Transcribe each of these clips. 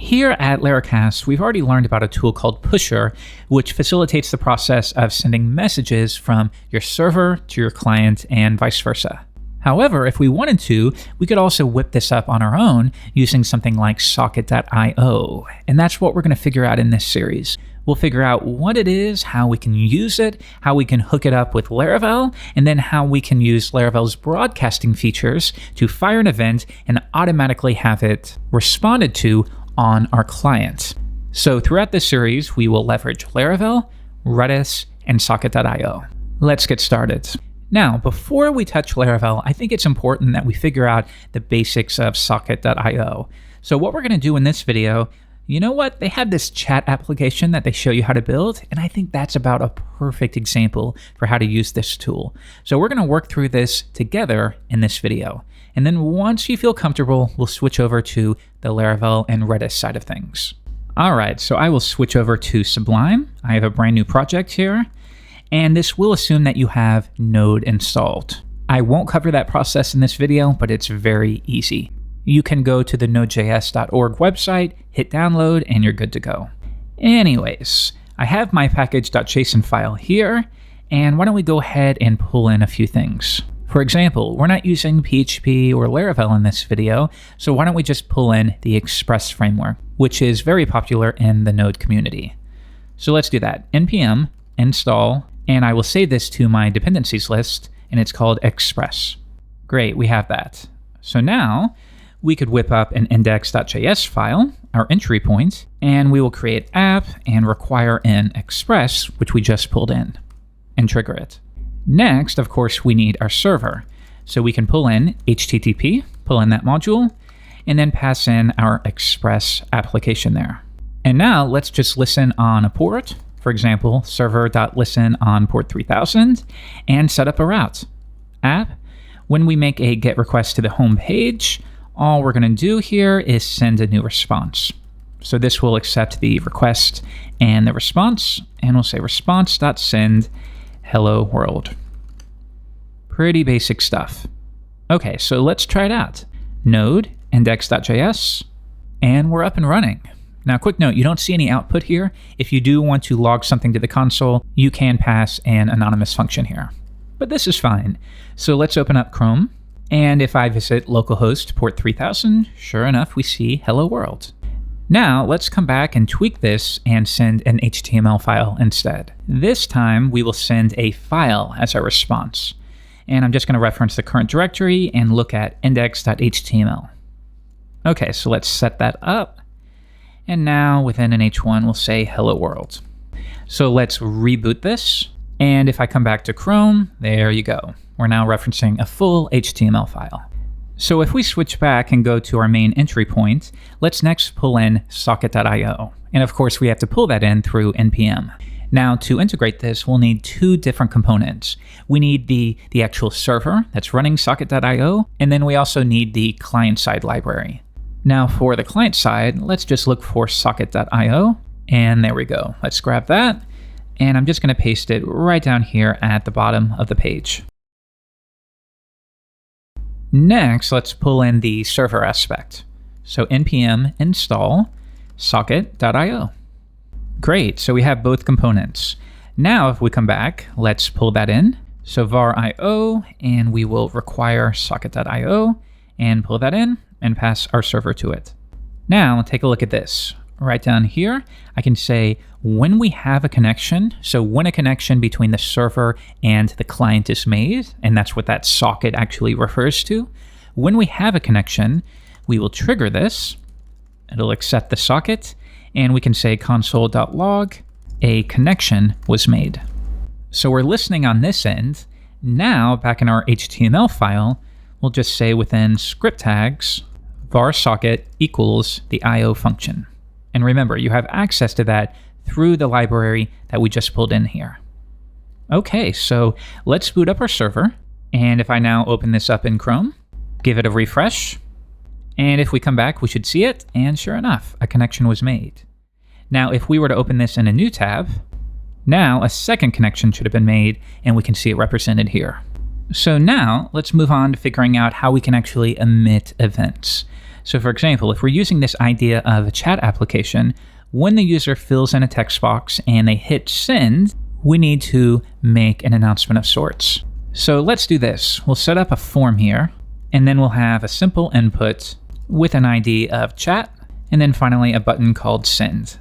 Here at Laracast, we've already learned about a tool called Pusher, which facilitates the process of sending messages from your server to your client and vice versa. However, if we wanted to, we could also whip this up on our own using something like socket.io, and that's what we're going to figure out in this series. We'll figure out what it is, how we can use it, how we can hook it up with Laravel, and then how we can use Laravel's broadcasting features to fire an event and automatically have it responded to on our client. So throughout this series, we will leverage Laravel, Redis, and socket.io. Let's get started. Now, before we touch Laravel, I think it's important that we figure out the basics of socket.io. So what we're going to do in this video, you know what? They have this chat application that they show you how to build, and I think that's about a perfect example for how to use this tool. So we're going to work through this together in this video. And then once you feel comfortable, we'll switch over to the Laravel and Redis side of things. All right, so I will switch over to Sublime. I have a brand new project here, and this will assume that you have Node installed. I won't cover that process in this video, but it's very easy. You can go to the nodejs.org website, hit download, and you're good to go. Anyways, I have my package.json file here, and why don't we go ahead and pull in a few things. For example, we're not using PHP or Laravel in this video, so why don't we just pull in the Express framework, which is very popular in the Node community. So let's do that. npm install, and I will save this to my dependencies list, and it's called Express. Great, we have that. So now we could whip up an index.js file, our entry point, and we will create app and require an express, which we just pulled in, and trigger it. Next, of course, we need our server. So we can pull in HTTP, pull in that module, and then pass in our express application there. And now let's just listen on a port. For example, server.listen on port 3000, and set up a route. App, when we make a GET request to the home page, all we're going to do here is send a new response. So this will accept the request and the response, and we'll say response.send hello world. Pretty basic stuff. Okay, so let's try it out. Node, index.js, and we're up and running. Now, quick note, you don't see any output here. If you do want to log something to the console, you can pass an anonymous function here. But this is fine. So let's open up Chrome. And if I visit localhost port 3000, sure enough, we see hello world. Now let's come back and tweak this and send an HTML file instead. This time we will send a file as our response. And I'm just going to reference the current directory and look at index.html. Okay, so let's set that up. And now within an H1, we'll say hello world. So let's reboot this. And if I come back to Chrome, there you go. We're now referencing a full HTML file. So if we switch back and go to our main entry point, let's next pull in socket.io. And of course, we have to pull that in through npm. Now, to integrate this, we'll need two different components. We need the actual server that's running socket.io, and then we also need the client-side library. Now, for the client side, let's just look for socket.io, and there we go. Let's grab that, and I'm just going to paste it right down here at the bottom of the page. Next, let's pull in the server aspect. So npm install socket.io. Great, so we have both components. Now if we come back, let's pull that in. So var io, and we will require socket.io, and pull that in, and pass our server to it. Now take a look at this. Right down here, I can say when we have a connection, so when a connection between the server and the client is made, and that's what that socket actually refers to, when we have a connection, we will trigger this. It'll accept the socket, and we can say console.log, a connection was made. So we're listening on this end. Now, back in our HTML file, we'll just say within script tags, var socket equals the IO function. And remember, you have access to that through the library that we just pulled in here. Okay, so let's boot up our server. And if I now open this up in Chrome, give it a refresh, and if we come back, we should see it. And sure enough, a connection was made. Now, if we were to open this in a new tab, now a second connection should have been made, and we can see it represented here. So now let's move on to figuring out how we can actually emit events. So for example, if we're using this idea of a chat application, when the user fills in a text box and they hit send, we need to make an announcement of sorts. So let's do this. We'll set up a form here, and then we'll have a simple input with an ID of chat, and then finally a button called send.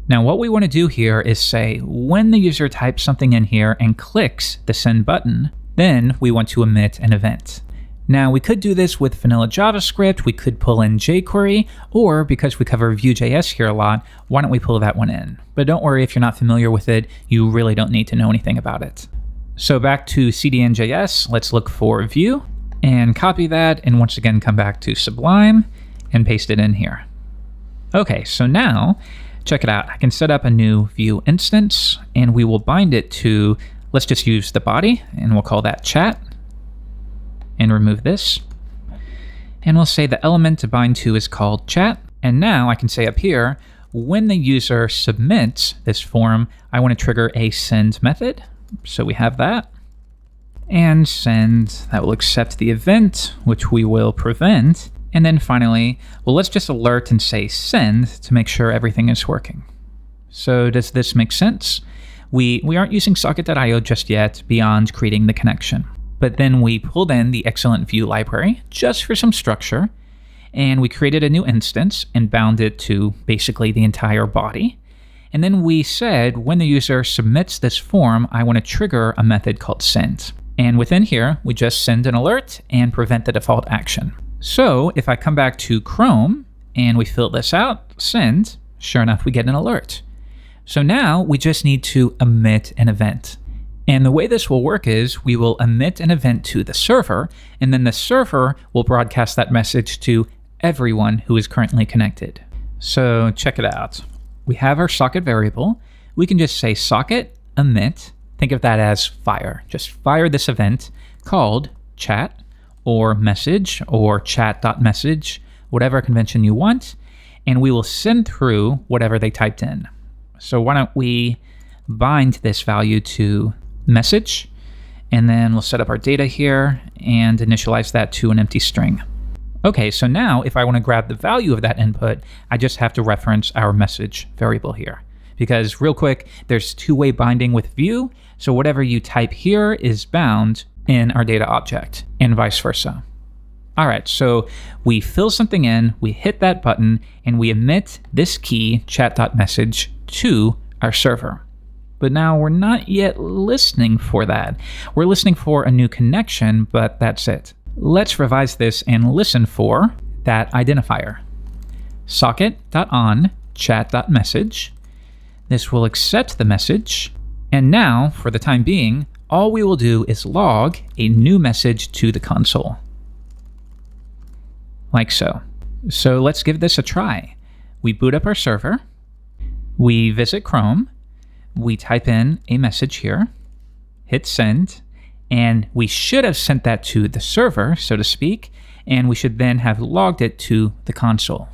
Now what we want to do here is say when the user types something in here and clicks the send button, then we want to emit an event. Now we could do this with vanilla JavaScript, we could pull in jQuery, or because we cover Vue.js here a lot, why don't we pull that one in? But don't worry if you're not familiar with it, you really don't need to know anything about it. So back to CDN.js, let's look for Vue, and copy that, and once again come back to Sublime, and paste it in here. Okay, so now, check it out. I can set up a new Vue instance, and we will bind it to, let's just use the body, and we'll call that chat, and remove this. And we'll say the element to bind to is called chat. And now I can say up here, when the user submits this form, I want to trigger a send method. So we have that. And send, that will accept the event, which we will prevent. And then finally, well, let's just alert and say send to make sure everything is working. So does this make sense? We aren't using socket.io just yet beyond creating the connection. But then we pulled in the excellent Vue library just for some structure, and we created a new instance and bound it to basically the entire body. And then we said when the user submits this form, I want to trigger a method called send. And within here, we just send an alert and prevent the default action. So if I come back to Chrome and we fill this out, send, sure enough, we get an alert. So now we just need to emit an event. And the way this will work is we will emit an event to the server, and then the server will broadcast that message to everyone who is currently connected. So check it out. We have our socket variable. We can just say socket emit. Think of that as fire. Just fire this event called chat or message or chat.message, whatever convention you want, and we will send through whatever they typed in. So why don't we bind this value to message, and then we'll set up our data here and initialize that to an empty string. Okay, so now if I want to grab the value of that input, I just have to reference our message variable here. Because real quick, there's two-way binding with Vue, so whatever you type here is bound in our data object, and vice versa. All right, so we fill something in, we hit that button, and we emit this key, chat.message, to our server. But now we're not yet listening for that. We're listening for a new connection, but that's it. Let's revise this and listen for that identifier. Socket.on chat.message. This will accept the message. And now, for the time being, all we will do is log a new message to the console. Like so. So let's give this a try. We boot up our server. We visit Chrome. We type in a message here, hit send, and we should have sent that to the server, so to speak, and we should then have logged it to the console.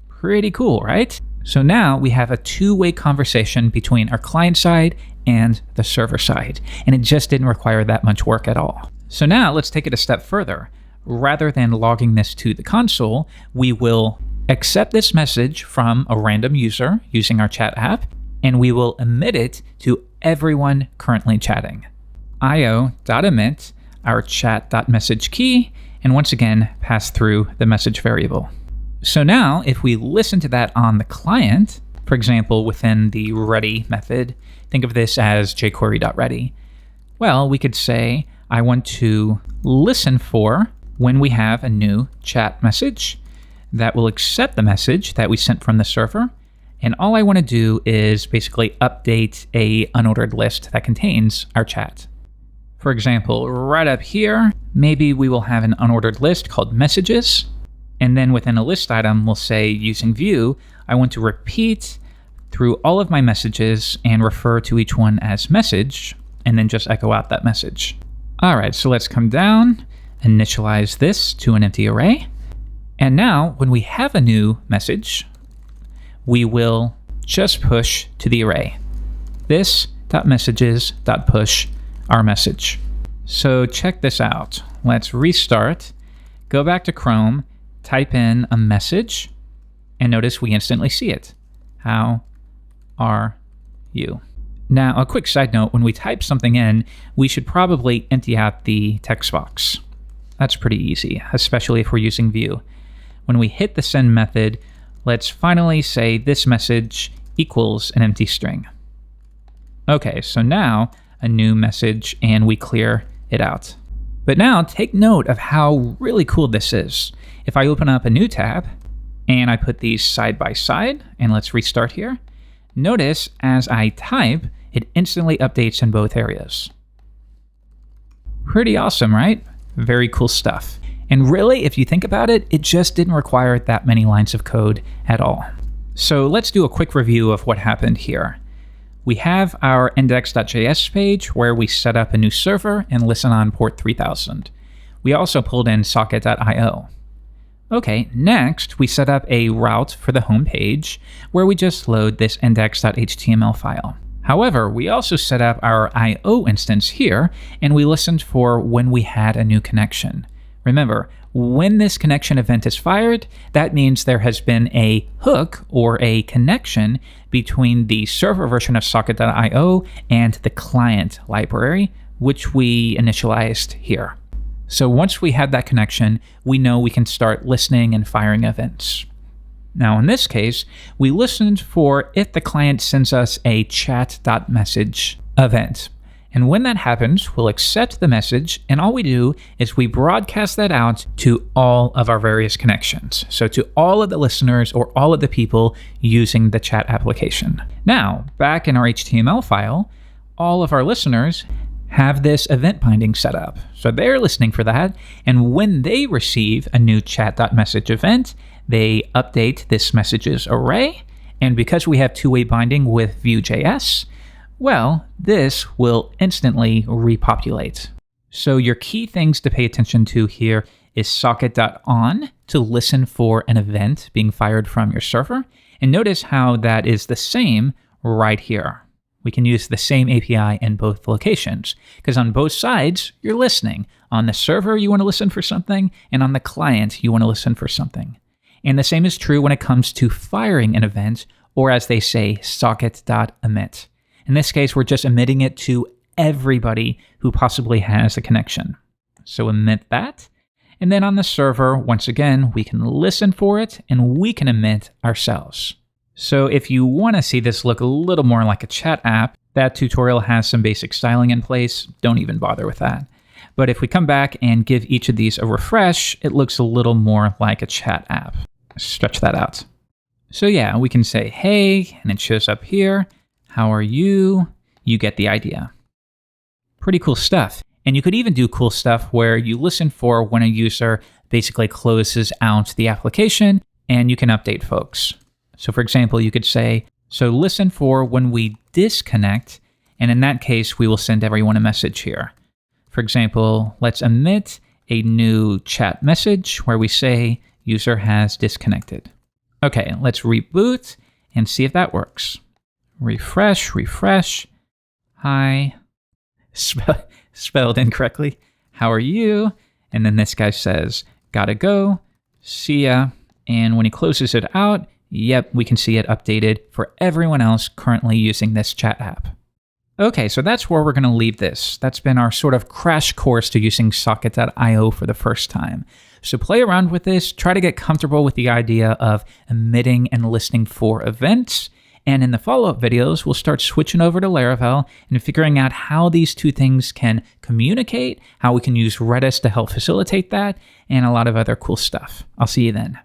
Pretty cool, right? So now we have a two-way conversation between our client side and the server side, and it just didn't require that much work at all. So now let's take it a step further. Rather than logging this to the console, we will accept this message from a random user using our chat app, and we will emit it to everyone currently chatting. io.emit our chat.message key, and once again, pass through the message variable. So now, if we listen to that on the client, for example, within the ready method, think of this as jQuery.ready. Well, we could say, I want to listen for when we have a new chat message that will accept the message that we sent from the server. And all I want to do is basically update a unordered list that contains our chat. For example, right up here, maybe we will have an unordered list called messages. And then within a list item, we'll say using Vue, I want to repeat through all of my messages and refer to each one as message, and then just echo out that message. All right, so let's come down, initialize this to an empty array. And now when we have a new message, we will just push to the array. This.messages.push our message. So check this out. Let's restart, go back to Chrome, type in a message, and notice we instantly see it. How are you? Now, a quick side note, when we type something in, we should probably empty out the text box. That's pretty easy, especially if we're using Vue. When we hit the send method, let's finally say this message equals an empty string. Okay, so now a new message, and we clear it out. But now take note of how really cool this is. If I open up a new tab and I put these side by side, and let's restart here, notice as I type, it instantly updates in both areas. Pretty awesome, right? Very cool stuff. And really, if you think about it, it just didn't require that many lines of code at all. So let's do a quick review of what happened here. We have our index.js page where we set up a new server and listen on port 3000. We also pulled in socket.io. Okay, next we set up a route for the home page where we just load this index.html file. However, we also set up our IO instance here, and we listened for when we had a new connection. Remember, when this connection event is fired, that means there has been a hook or a connection between the server version of socket.io and the client library, which we initialized here. So once we have that connection, we know we can start listening and firing events. Now in this case, we listened for if the client sends us a chat.message event. And when that happens, we'll accept the message, and all we do is we broadcast that out to all of our various connections. So to all of the listeners or all of the people using the chat application. Now, back in our HTML file, all of our listeners have this event binding set up. So they're listening for that, and when they receive a new chat.message event, they update this messages array, and because we have two-way binding with Vue.js, well, this will instantly repopulate. So your key things to pay attention to here is socket.on to listen for an event being fired from your server, and notice how that is the same right here. We can use the same API in both locations, because on both sides, you're listening. On the server, you want to listen for something, and on the client, you want to listen for something. And the same is true when it comes to firing an event, or as they say, socket.emit. In this case, we're just emitting it to everybody who possibly has a connection. So emit that. And then on the server, once again, we can listen for it, and we can emit ourselves. So if you want to see this look a little more like a chat app, that tutorial has some basic styling in place. Don't even bother with that. But if we come back and give each of these a refresh, it looks a little more like a chat app. Stretch that out. So yeah, we can say, hey, and it shows up here. How are you? You get the idea. Pretty cool stuff. And you could even do cool stuff where you listen for when a user basically closes out the application, and you can update folks. So for example, you could say, so listen for when we disconnect, and in that case, we will send everyone a message here. For example, let's emit a new chat message where we say user has disconnected. Okay, let's reboot and see if that works. Refresh. Hi. Spelled incorrectly. How are you? And then this guy says, gotta go. See ya. And when he closes it out, yep, we can see it updated for everyone else currently using this chat app. Okay, so that's where we're going to leave this. That's been our sort of crash course to using socket.io for the first time. So play around with this, try to get comfortable with the idea of emitting and listening for events. And in the follow-up videos, we'll start switching over to Laravel and figuring out how these two things can communicate, how we can use Redis to help facilitate that, and a lot of other cool stuff. I'll see you then.